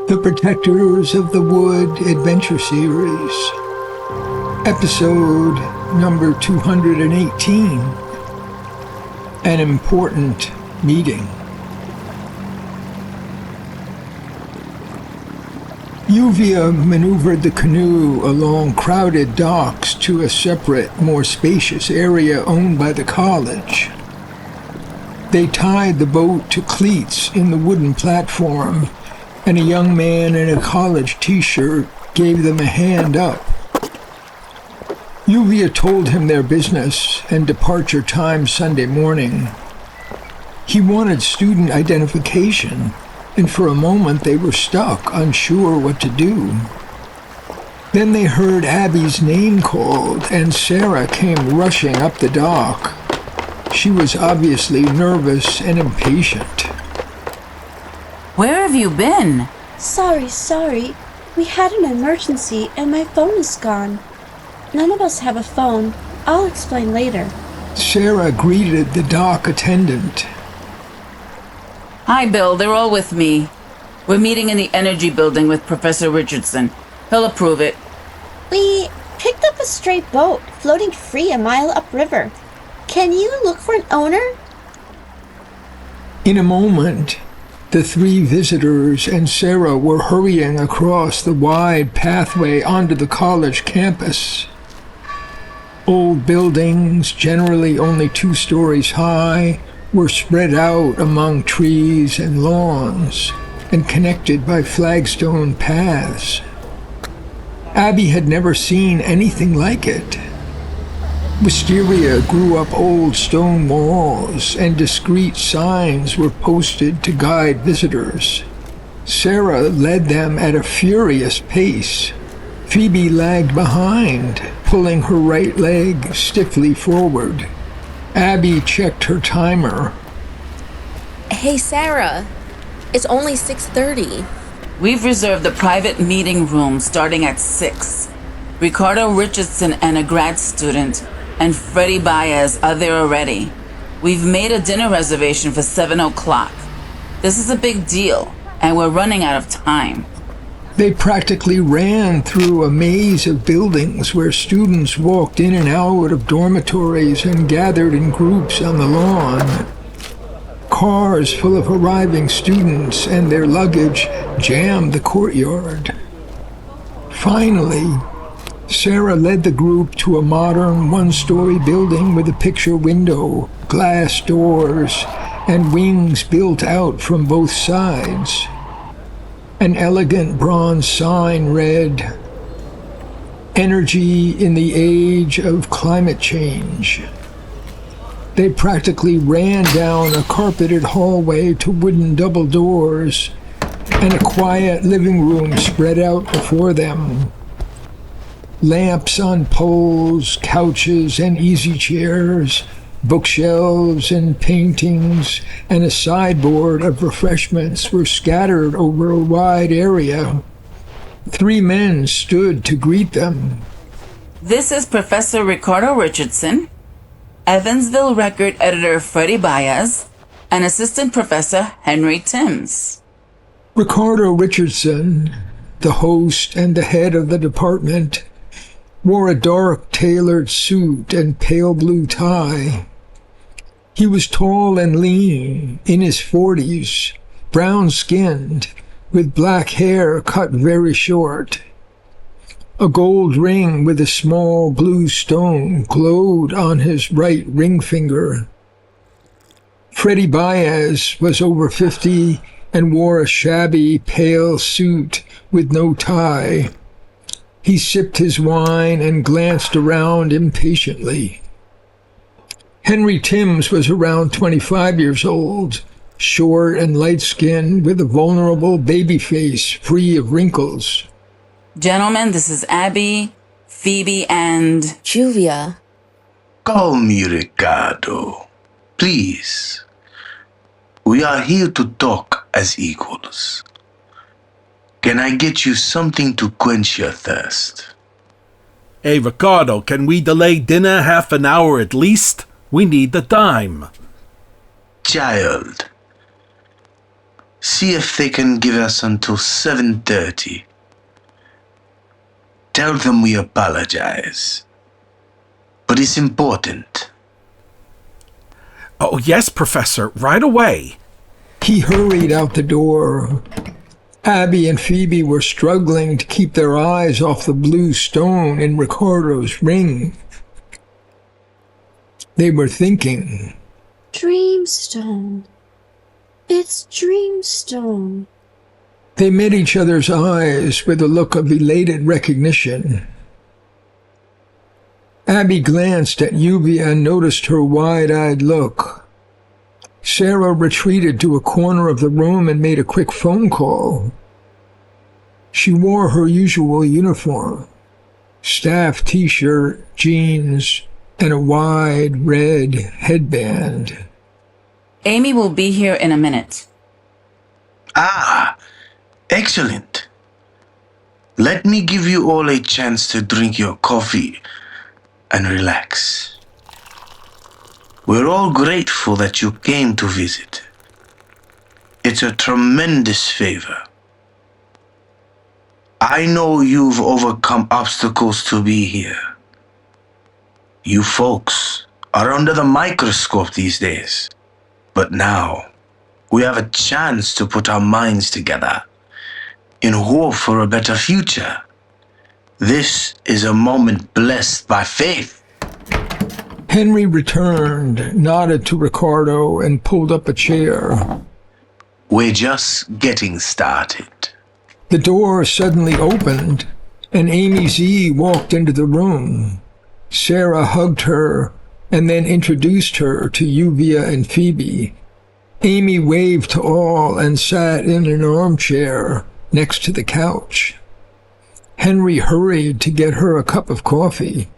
The Protectors of the Wood Adventure Series, episode number 218, An Important Meeting. Lluvia maneuvered the canoe along crowded docks to a separate, more spacious area owned by the college. They tied the boat to cleats in the wooden platform, and a young man in a college t-shirt gave them a hand up. Lluvia told him their business and departure time Sunday morning. He wanted student identification, and for a moment they were stuck, unsure what to do. Then they heard Abby's name called, and Sara came rushing up the dock. She was obviously nervous and impatient. Where have you been? Sorry. We had an emergency and my phone is gone. None of us have a phone. I'll explain later. Sara greeted the dock attendant. Hi, Bill. They're all with me. We're meeting in the energy building with Professor Richardson. He'll approve it. We picked up a stray boat floating free a mile upriver. Can you look for an owner? In a moment, the three visitors and Sara were hurrying across the wide pathway onto the college campus. Old buildings, generally only 2 stories high, were spread out among trees and lawns and connected by flagstone paths. Abby had never seen anything like it. Wisteria grew up old stone walls, and discreet signs were posted to guide visitors. Sara led them at a furious pace. Phoebe lagged behind, pulling her right leg stiffly forward. Abby checked her timer. Hey, Sara. It's only 6:30. We've reserved the private meeting room starting at 6. Ricardo, Richardson, and a grad student, and Freddy Baez are there already. We've made a dinner reservation for 7 o'clock. This is a big deal, and we're running out of time. They practically ran through a maze of buildings where students walked in and out of dormitories and gathered in groups on the lawn. Cars full of arriving students and their luggage jammed the courtyard. Finally, Sara led the group to a modern 1-story building with a picture window, glass doors, and wings built out from both sides. An elegant bronze sign read, "Energy in the Age of Climate Change." They practically ran down a carpeted hallway to wooden double doors and a quiet living room spread out before them. Lamps on poles, couches and easy chairs, bookshelves and paintings, and a sideboard of refreshments were scattered over a wide area. 3 men stood to greet them. This is Professor Ricardo Richardson, Evansville Record Editor Freddy Baez, and Assistant Professor Henry Timms. Ricardo Richardson, the host and the head of the department, wore a dark tailored suit and pale blue tie. He was tall and lean, in his 40s, brown-skinned, with black hair cut very short. A gold ring with a small blue stone glowed on his right ring finger. Freddy Baez was over 50 and wore a shabby, pale suit with no tie. He sipped his wine and glanced around impatiently. Henry Timms was around 25 years old, short and light-skinned, with a vulnerable baby face free of wrinkles. Gentlemen, this is Abby, Phoebe, and Lluvia. Call me Ricardo, please. We are here to talk as equals. Can I get you something to quench your thirst? Hey, Ricardo, can we delay dinner half an hour at least? We need the time. Child, see if they can give us until 7:30. Tell them we apologize. But it's important. Oh, yes, Professor, right away. He hurried out the door. Abby and Phoebe were struggling to keep their eyes off the blue stone in Ricardo's ring. They were thinking, Dreamstone. It's Dreamstone. They met each other's eyes with a look of elated recognition. Abby glanced at Lluvia and noticed her wide-eyed look. Sara retreated to a corner of the room and made a quick phone call. She wore her usual uniform, staff t-shirt, jeans, and a wide red headband. Amy will be here in a minute. Ah, excellent. Let me give you all a chance to drink your coffee and relax. We're all grateful that you came to visit. It's a tremendous favor. I know you've overcome obstacles to be here. You folks are under the microscope these days. But now, we have a chance to put our minds together in hope for a better future. This is a moment blessed by faith. Henry returned, nodded to Ricardo, and pulled up a chair. We're just getting started. The door suddenly opened, and Amy Z walked into the room. Sara hugged her and then introduced her to Lluvia and Phoebe. Amy waved to all and sat in an armchair next to the couch. Henry hurried to get her a cup of coffee.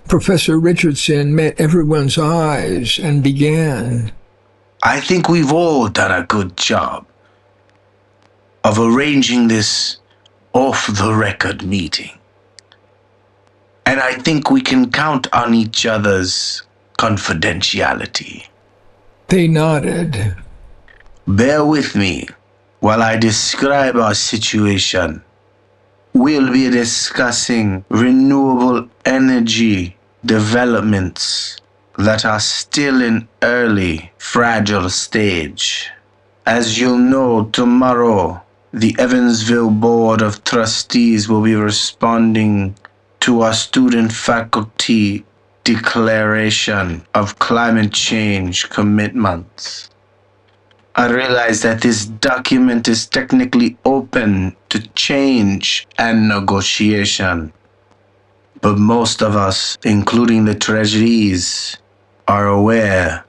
Professor Richardson met everyone's eyes and began. I think we've all done a good job of arranging this off-the-record meeting. And I think we can count on each other's confidentiality. They nodded. Bear with me while I describe our situation. We'll be discussing renewable energy developments that are still in early, fragile stage. As you'll know, tomorrow, the Evansville Board of Trustees will be responding to our student faculty declaration of climate change commitments. I realize that this document is technically open to change and negotiation, but most of us, including the treasuries, are aware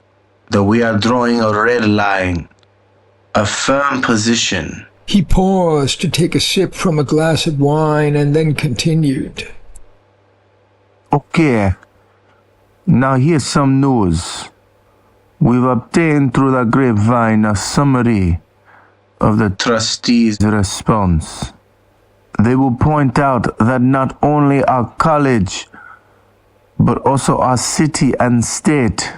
that we are drawing a red line, a firm position. He paused to take a sip from a glass of wine and then continued. Okay, now here's some news. We've obtained through the grapevine a summary of the trustees' response. They will point out that not only our college, but also our city and state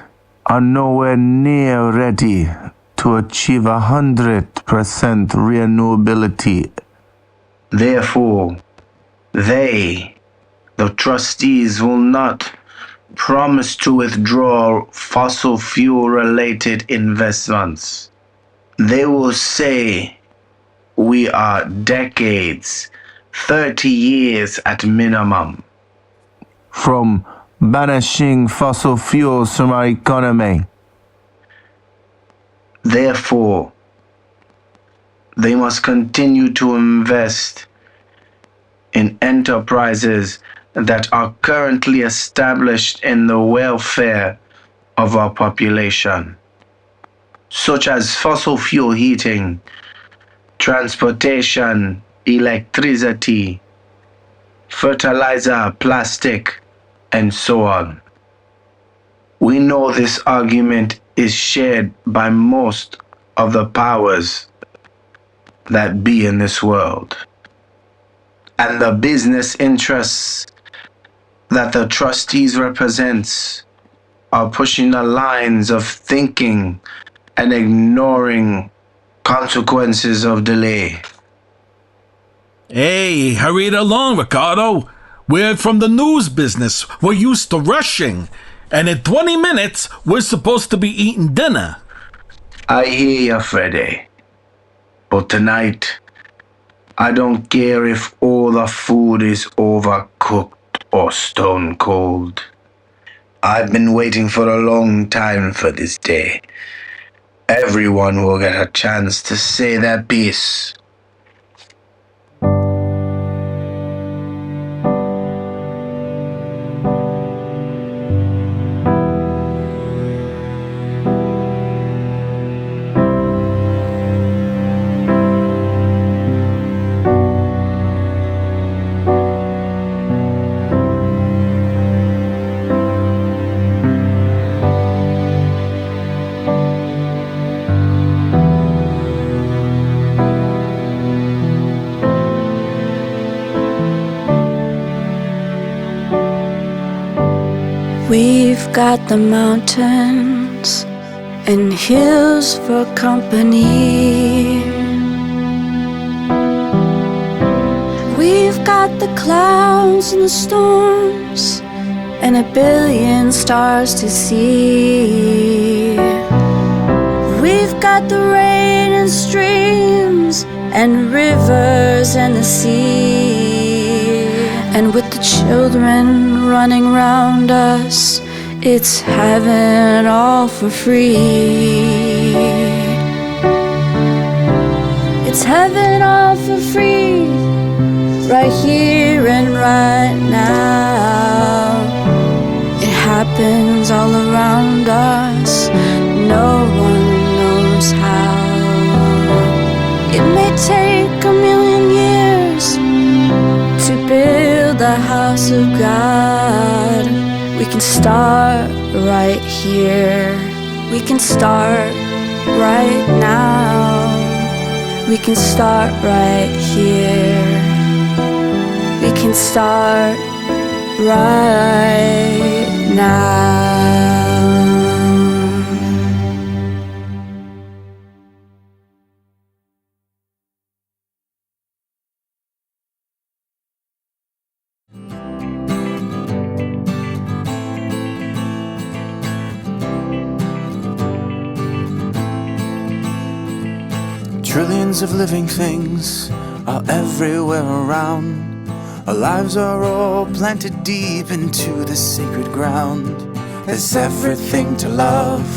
are nowhere near ready to achieve 100% renewability. Therefore, the trustees will not promise to withdraw fossil fuel-related investments. They will say we are decades, 30 years at minimum, from banishing fossil fuels from our economy. Therefore, they must continue to invest in enterprises that are currently established in the welfare of our population, such as fossil fuel heating, transportation, electricity, fertilizer, plastic, and so on. We know this argument is shared by most of the powers that be in this world, and the business interests that the trustees represents are pushing the lines of thinking and ignoring consequences of delay. Hey, hurry it along, Ricardo. We're from the news business. We're used to rushing. And in 20 minutes, we're supposed to be eating dinner. I hear ya, Freddy. But tonight, I don't care if all the food is overcooked or stone cold. I've been waiting for a long time for this day. Everyone will get a chance to say their piece. We've got the mountains and hills for company. We've got the clouds and the storms and a billion stars to see. We've got the rain and streams and rivers and the sea. And with the children running round us, it's heaven all for free. It's heaven all for free, right here and right now. It happens all around us, no one knows how. It may take a million years to build the house of God. We can start right here. We can start right now. We can start right here. We can start right now. Trillions of living things are everywhere around. Our lives are all planted deep into the sacred ground. There's everything to love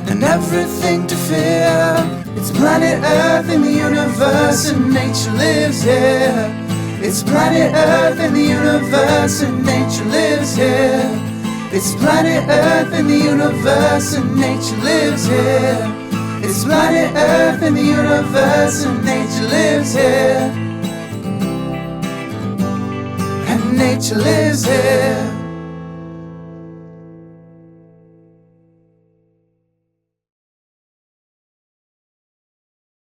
and everything to fear. It's planet Earth in the universe and nature lives here. It's planet Earth in the universe and nature lives here. It's planet Earth in the universe and nature lives here. It's planet Earth in the universe and nature lives here. And nature lives here.